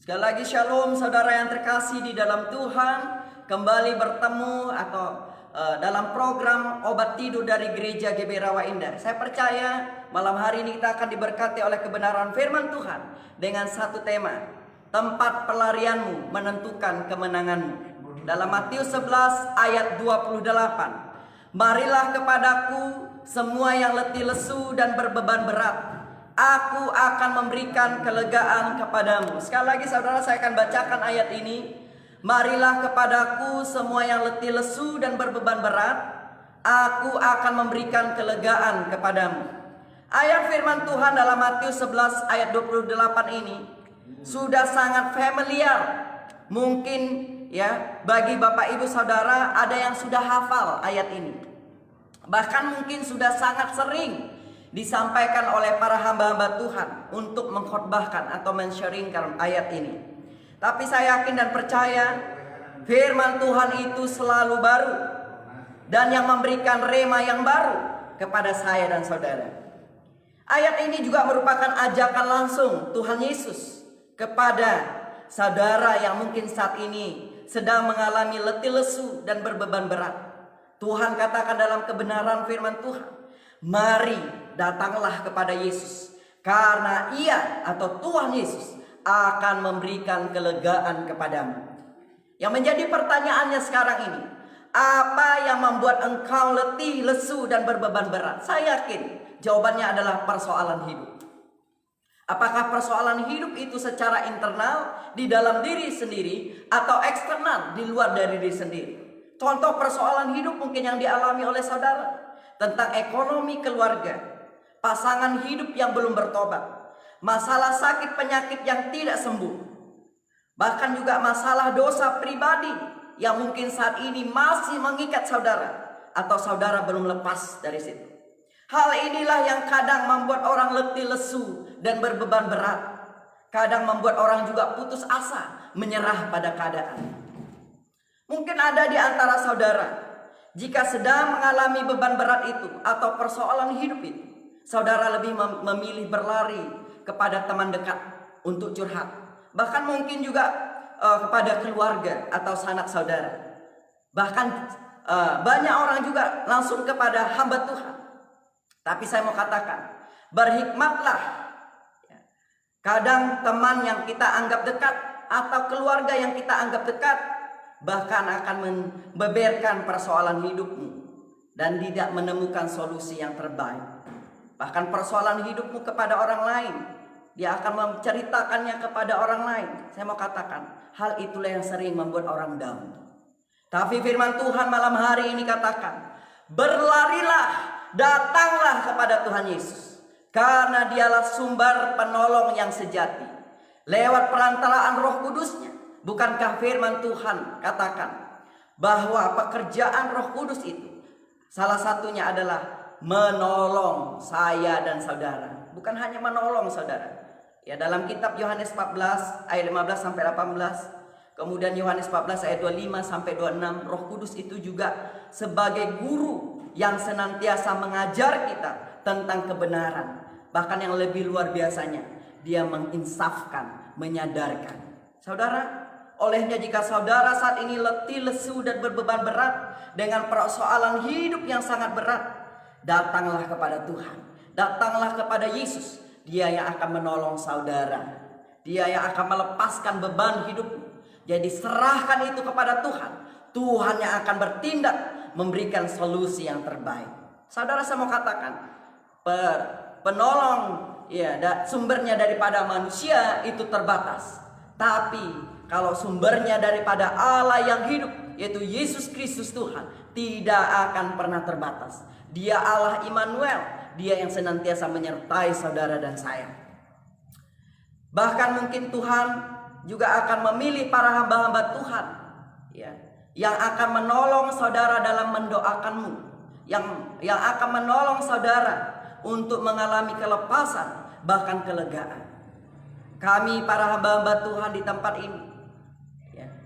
Sekali lagi shalom saudara yang terkasih di dalam Tuhan. Kembali bertemu atau dalam program Obat Tidur dari Gereja GB Rawa Indah. Saya percaya malam hari ini kita akan diberkati oleh kebenaran firman Tuhan dengan satu tema, tempat pelarianmu menentukan kemenanganmu. Dalam Matius 11 ayat 28. Marilah kepadaku semua yang letih lesu dan berbeban berat, aku akan memberikan kelegaan kepadamu. Sekali lagi saudara, saya akan bacakan ayat ini. Marilah kepadaku semua yang letih lesu dan berbeban berat, aku akan memberikan kelegaan kepadamu. Ayat firman Tuhan dalam Matius 11 ayat 28 ini sudah sangat familiar. Mungkin ya bagi Bapak Ibu Saudara ada yang sudah hafal ayat ini. Bahkan mungkin sudah sangat sering disampaikan oleh para hamba-hamba Tuhan untuk mengkhotbahkan atau men-sharingkan ayat ini. Tapi saya yakin dan percaya firman Tuhan itu selalu baru dan yang memberikan rema yang baru kepada saya dan saudara. Ayat ini juga merupakan ajakan langsung Tuhan Yesus kepada saudara yang mungkin saat ini sedang mengalami letih lesu dan berbeban berat. Tuhan katakan dalam kebenaran firman Tuhan, mari datanglah kepada Yesus, karena Ia atau Tuhan Yesus akan memberikan kelegaan kepadamu. Yang menjadi pertanyaannya sekarang ini, apa yang membuat engkau letih, lesu dan berbeban berat? Saya yakin jawabannya adalah persoalan hidup. Apakah persoalan hidup itu secara internal di dalam diri sendiri atau eksternal di luar dari diri sendiri? Contoh persoalan hidup mungkin yang dialami oleh saudara tentang ekonomi keluarga, pasangan hidup yang belum bertobat, masalah sakit penyakit yang tidak sembuh, bahkan juga masalah dosa pribadi yang mungkin saat ini masih mengikat saudara atau saudara belum lepas dari situ. Hal inilah yang kadang membuat orang letih lesu dan berbeban berat. Kadang membuat orang juga putus asa, menyerah pada keadaan. Mungkin ada di antara saudara, jika sedang mengalami beban berat itu atau persoalan hidup itu, saudara lebih memilih berlari kepada teman dekat untuk curhat. Bahkan mungkin juga kepada keluarga atau sanak saudara. Bahkan banyak orang juga langsung kepada hamba Tuhan. Tapi saya mau katakan, berhikmatlah. Kadang teman yang kita anggap dekat atau keluarga yang kita anggap dekat bahkan akan membeberkan persoalan hidupmu dan tidak menemukan solusi yang terbaik. Bahkan persoalan hidupmu kepada orang lain, dia akan menceritakannya kepada orang lain. Saya mau katakan, hal itulah yang sering membuat orang down. Tapi firman Tuhan malam hari ini katakan, berlarilah, datanglah kepada Tuhan Yesus, karena dialah sumber penolong yang sejati. Lewat perantaraan Roh Kudusnya. Bukankah firman Tuhan katakan bahwa pekerjaan Roh Kudus itu salah satunya adalah menolong saya dan saudara. Bukan hanya menolong saudara. Ya, dalam kitab Yohanes 14 ayat 15 sampai 18, kemudian Yohanes 14 ayat 25 sampai 26, Roh Kudus itu juga sebagai guru yang senantiasa mengajar kita tentang kebenaran. Bahkan yang lebih luar biasanya, dia menginsafkan, menyadarkan. Saudara, olehnya jika saudara saat ini letih, lesu dan berbeban berat dengan persoalan hidup yang sangat berat, datanglah kepada Tuhan. Datanglah kepada Yesus. Dia yang akan menolong saudara. Dia yang akan melepaskan beban hidupmu. Jadi serahkan itu kepada Tuhan. Tuhan yang akan bertindak memberikan solusi yang terbaik. Saudara, saya mau katakan, penolong ya sumbernya daripada manusia itu terbatas. Tapi kalau sumbernya daripada Allah yang hidup, yaitu Yesus Kristus Tuhan, tidak akan pernah terbatas. Dia Allah Immanuel, dia yang senantiasa menyertai saudara dan saya. Bahkan mungkin Tuhan juga akan memilih para hamba-hamba Tuhan ya, yang akan menolong saudara dalam mendoakanmu, yang akan menolong saudara untuk mengalami kelepasan, bahkan kelegaan. Kami para hamba-hamba Tuhan di tempat ini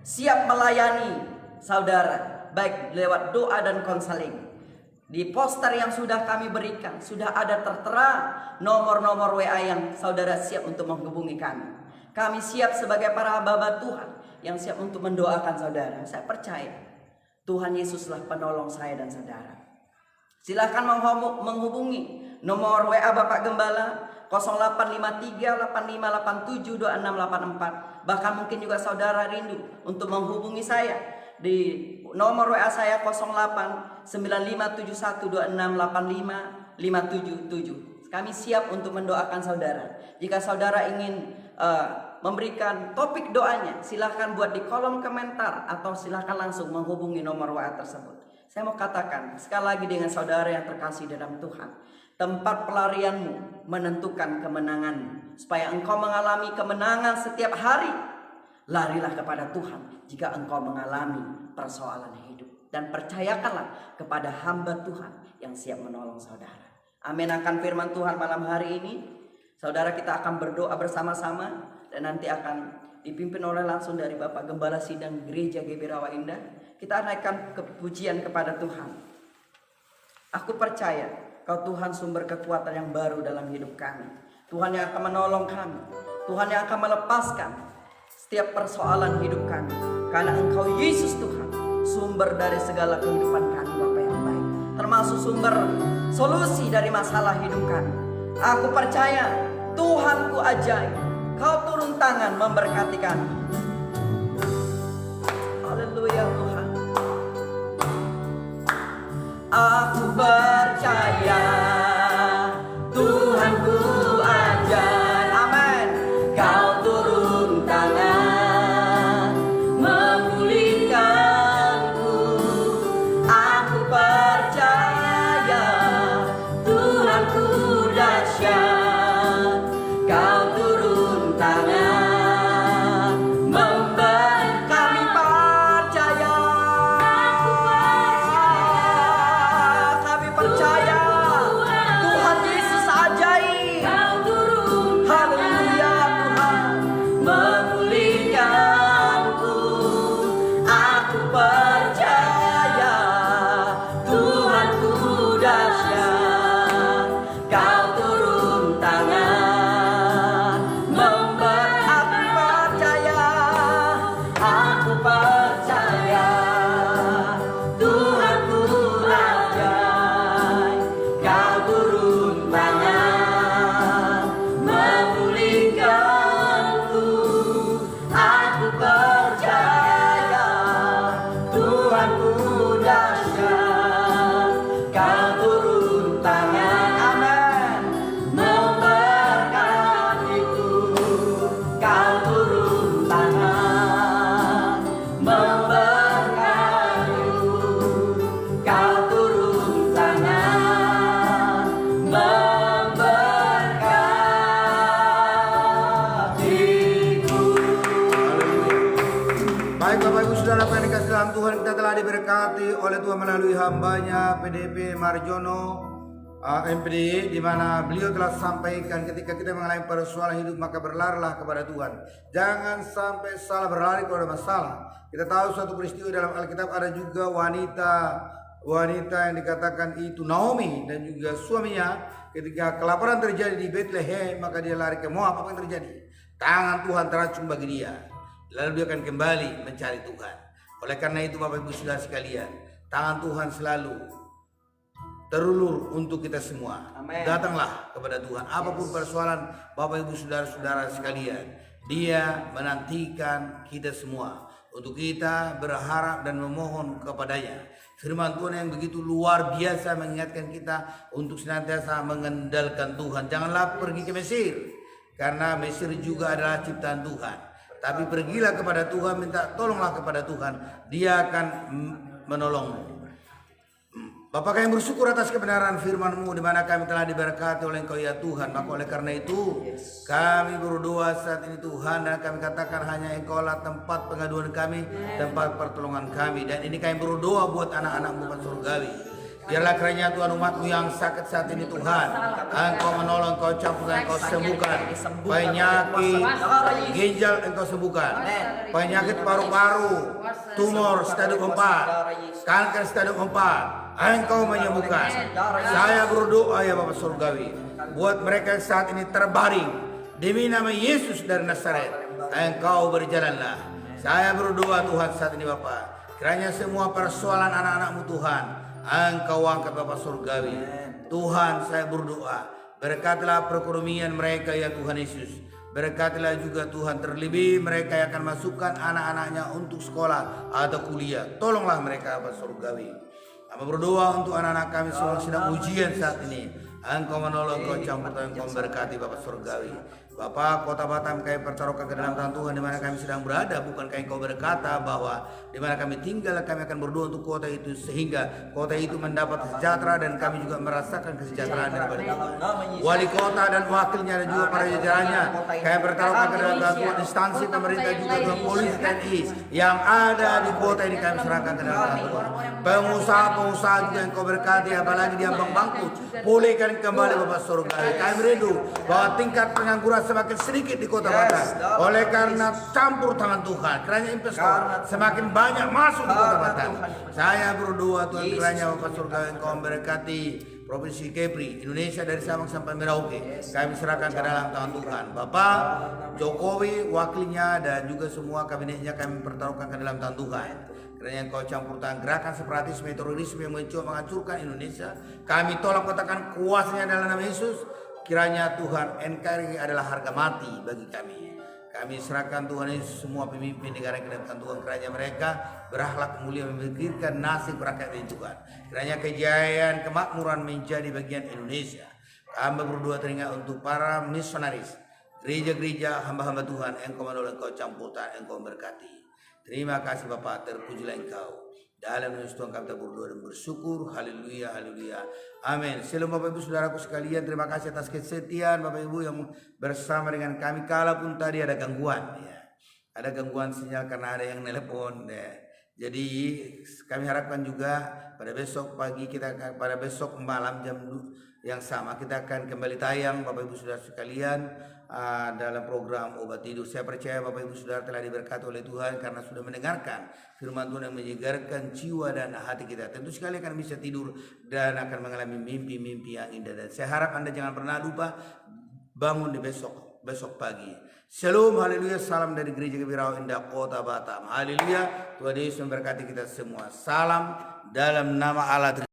siap melayani saudara, baik lewat doa dan konseling. Di poster yang sudah kami berikan, sudah ada tertera nomor-nomor WA yang saudara siap untuk menghubungi kami. Kami siap sebagai para hamba Tuhan yang siap untuk mendoakan saudara. Saya percaya Tuhan Yesuslah penolong saya dan saudara. Silahkan menghubungi nomor WA Bapak Gembala 085385872684. Bahkan mungkin juga saudara rindu untuk menghubungi saya di nomor WA saya 089571268557. Kami siap untuk mendoakan saudara. Jika saudara ingin memberikan topik doanya, silahkan buat di kolom komentar atau silahkan langsung menghubungi nomor WA tersebut. Saya mau katakan sekali lagi dengan saudara yang terkasih dalam Tuhan, tempat pelarianmu menentukan kemenanganmu. Supaya engkau mengalami kemenangan setiap hari, larilah kepada Tuhan jika engkau mengalami persoalan hidup. Dan percayakanlah kepada hamba Tuhan yang siap menolong saudara. Amin. Akan firman Tuhan malam hari ini, saudara, kita akan berdoa bersama-sama dan nanti akan dipimpin oleh langsung dari Bapak Gembala Sidang Gereja GB Rawa Indah. Kita naikkan kepujian kepada Tuhan. Aku percaya Kau Tuhan sumber kekuatan yang baru dalam hidup kami. Tuhan yang akan menolong kami. Tuhan yang akan melepaskan setiap persoalan hidup kami. Karena Engkau Yesus Tuhan, sumber dari segala kehidupan kami, Bapa yang baik. Termasuk sumber solusi dari masalah hidup kami. Aku percaya Tuhanku ajaib. Kau turun tangan memberkati kami. Haleluya Tuhan. Aku percaya Tuhanku ajaib. Amin. Kau turun tangan memulihkanku. Aku percaya Tuhanku dahsyat. Kau turun tangan memberi. Kami percaya. Kami percaya Tuhan Yesus ajaib. Haleluya Tuhan memulihkanku. Aku percaya Tuhanku dahsyat. Kau turun tangan memberi. Aku percaya. Aku percaya Tuhanku ajaib. Kau turun tangan memulihkanku. Aku percaya Tuhanku dahsyat. Kau turun tangan, amin, memberkatiku. Kau turun tangan memberkatiku. Kau turun tangan memberkatiku. Baik Bapak Ibu Saudara yang dikasihi dalam Tuhan, kita telah diberkati oleh Tuhan melalui hambanya PDP Marjono MPD, di mana beliau telah sampaikan ketika kita mengalami persoalan hidup maka berlarilah kepada Tuhan. Jangan sampai salah berlari kepada masalah. Kita tahu suatu peristiwa dalam Alkitab, ada juga wanita yang dikatakan itu Naomi dan juga suaminya, ketika kelaparan terjadi di Bethlehem maka dia lari ke Moab. Apa yang terjadi? Tangan Tuhan teracung bagi dia. Lalu dia akan kembali mencari Tuhan. Oleh karena itu Bapak Ibu Saudara sekalian, tangan Tuhan selalu terulur untuk kita semua. Amen. Datanglah kepada Tuhan. Apapun persoalan Bapak Ibu Saudara-saudara sekalian, Dia menantikan kita semua untuk kita berharap dan memohon kepadanya. Firman Tuhan yang begitu luar biasa mengingatkan kita untuk senantiasa mengandalkan Tuhan. Janganlah pergi ke Mesir, karena Mesir juga adalah ciptaan Tuhan. Tapi pergilah kepada Tuhan, minta tolonglah kepada Tuhan, Dia akan menolongmu. Bapa, kami bersyukur atas kebenaran firman-Mu, di mana kami telah diberkati oleh Engkau ya Tuhan. Maka oleh karena itu kami berdoa saat ini Tuhan, dan kami katakan hanya Engkau-lah tempat pengaduan kami, tempat pertolongan kami. Dan ini kami berdoa buat anak-anak-Mu Bapak surgawi. Biarlah kiranya Tuhan umat-Mu yang sakit saat ini Tuhan, Engkau menolong, Engkau campurkan, Engkau sembuhkan. Penyakit ginjal Engkau sembuhkan, penyakit paru-paru, tumor stadium 4, kanker stadium 4, Engkau menyembuhkan. Saya berdoa ya Bapak surgawi, buat mereka yang saat ini terbaring, Demi nama Yesus dari Nazaret, Engkau berjalanlah. Saya berdoa Tuhan saat ini Bapa, kiranya semua persoalan anak-anak-Mu Tuhan, Engkau angkat Bapa surgawi. Tuhan, saya berdoa, berkatilah perekonomian mereka ya Tuhan Yesus. Berkatilah juga Tuhan, terlebih mereka yang akan masukkan anak-anaknya untuk sekolah atau kuliah. Tolonglah mereka Bapa surgawi. Hamba berdoa untuk anak-anak kami semua sedang ujian saat ini. Engkau menolong, Engkau campur tangan, Engkau memberkati Bapa surgawi. Bapa, kota Batam kami pertaruhkan ke dalam tangan Tuhan, di mana kami sedang berada. Bukankah Engkau berkata bahwa di mana kami tinggal kami akan berdoa untuk kota itu, sehingga kota itu mendapat sejahtera dan kami juga merasakan kesejahteraan daripada Tuhan. Wali kota dan wakilnya dan juga para jajarannya kami pertaruhkan ke dalam tangan Tuhan. Instansi pemerintah juga dengan polisi TNI yang ada di kota ini kami serahkan ke dalam tangan Tuhan. Pengusaha-pengusaha juga Engkau berkati, apalagi di ambang bangkrut, pulihkan kembali Bapak surga. Kami rindu bahwa tingkat pengangguran semakin sedikit di kota Batam oleh karena campur tangan Tuhan. Kiranya investor semakin banyak masuk di kota Batam. Saya berdoa Tuhan, kiranya Bapak surga Engkau memberkati Provinsi Kepri, Indonesia dari Sabang sampai Merauke. Kami serahkan ke dalam tangan Tuhan. Bapak Jokowi, wakilnya dan juga semua kabinetnya kami pertaruhkan ke dalam tangan Tuhan. Kiranya Engkau campur tangan gerakan separatisme terorisme yang mencoba menghancurkan Indonesia. Kami tolak kotakan kuasanya dalam nama Yesus. Kiranya Tuhan, NKRI adalah harga mati bagi kami. Kami serahkan Tuhan Yesus semua pemimpin negara yang kedatangan Tuhan. Kiranya mereka berakhlak mulia, memikirkan nasib rakyat ini Tuhan. Kiranya kejayaan kemakmuran menjadi bagian Indonesia. Hamba berdoa teringat untuk para misionaris, gereja-gereja hamba-hamba Tuhan. Engkau menolong, Engkau campur tangan, Engkau memberkati. Terima kasih Bapak, terpujilah Engkau. Dalam nama Tuhan kami berdoa dan bersyukur. Haleluya, haleluya. Amin. Shalom Bapak Ibu Saudaraku sekalian. Terima kasih atas kesetiaan Bapak Ibu yang bersama dengan kami. Kalaupun tadi ada gangguan, ya. Ada gangguan sinyal karena ada yang nelpon, ya. Jadi kami harapkan juga pada besok pagi pada besok malam jam yang sama kita akan kembali tayang Bapak Ibu Saudara sekalian dalam program Obat Tidur. Saya percaya Bapak Ibu Saudara telah diberkati oleh Tuhan karena sudah mendengarkan firman Tuhan yang menyegarkan jiwa dan hati kita. Tentu sekali akan bisa tidur dan akan mengalami mimpi-mimpi yang indah. Dan saya harap Anda jangan pernah lupa bangun di besok pagi. Shalom, haleluya, salam dari Gereja Gebira Indah Kota Batam. Haleluya, Tuhan Yesus memberkati kita semua. Salam dalam nama Allah.